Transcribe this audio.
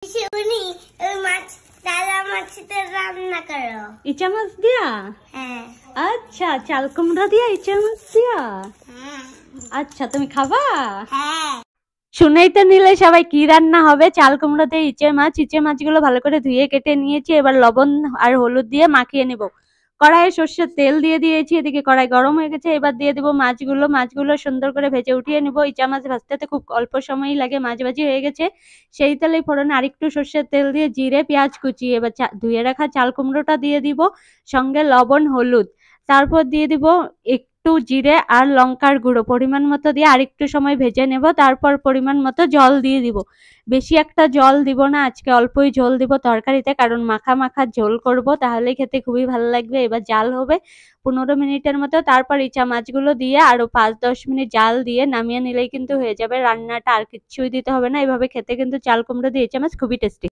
শিউনি ওই মাছ ডালা মাছতে রান্না করো ইচা মাছ দিয়া। হ্যাঁ আচ্ছা, চাল কুমড়া দিয়া ইচা মাছ দিয়া। আচ্ছা, তুমি খাবা? হ্যাঁ। শুনেই তো নিলে সবাই কি রান্না হবে। চাল কুমড়ো দিয়ে ইচে মাছ। ইচে মাছগুলো ভালো করে ধুয়ে কেটে নিয়েছি। এবার লবণ আর হলুদ দিয়ে মাখিয়ে নেব। কড়াইয়ে সর্ষের তেল দিয়ে দিয়েছি। এদিকে কড়াই গরম হয়ে গেছে। এবার দিয়ে দেবো মাছগুলো। মাছগুলো সুন্দর করে ভেজে উঠিয়ে নিব। ইচা মাছ ভাজতে খুব অল্প সময়ই লাগে। মাছ ভাজি হয়ে গেছে। সেই তেলে ফোড়নে আরেকটু সর্ষের তেল দিয়ে জিরে পেঁয়াজ কুচি, এবার ধুয়ে রাখা চাল কুমড়োটা দিয়ে দিব, সঙ্গে লবণ হলুদ। তারপর দিয়ে দিব একটু জিরে আর লঙ্কার গুঁড়ো পরিমাণ মতো দিয়ে আরেকটু সময় ভেজে নেব। তারপর পরিমাণ মতো জল দিয়ে দিব। বেশি একটা জল দিব না, আজকে অল্পই ঝোল দিব তরকারিতে, কারণ মাখা মাখা ঝোল করব, তাহলে খেতে খুবই ভালো লাগবে। এবার জাল হবে 15 মিনিটের মতো। তারপর ইচা মাছগুলো দিয়ে আরো 5-10 মিনিট জাল দিয়ে নামিয়ে নিলেই কিন্তু হয়ে যাবে রান্নাটা। আর কিচ্ছুই দিতে হবে না। এভাবে খেতে কিন্তু চাল কুমড়ো দিয়ে ইচা মাছ খুবই টেস্টি।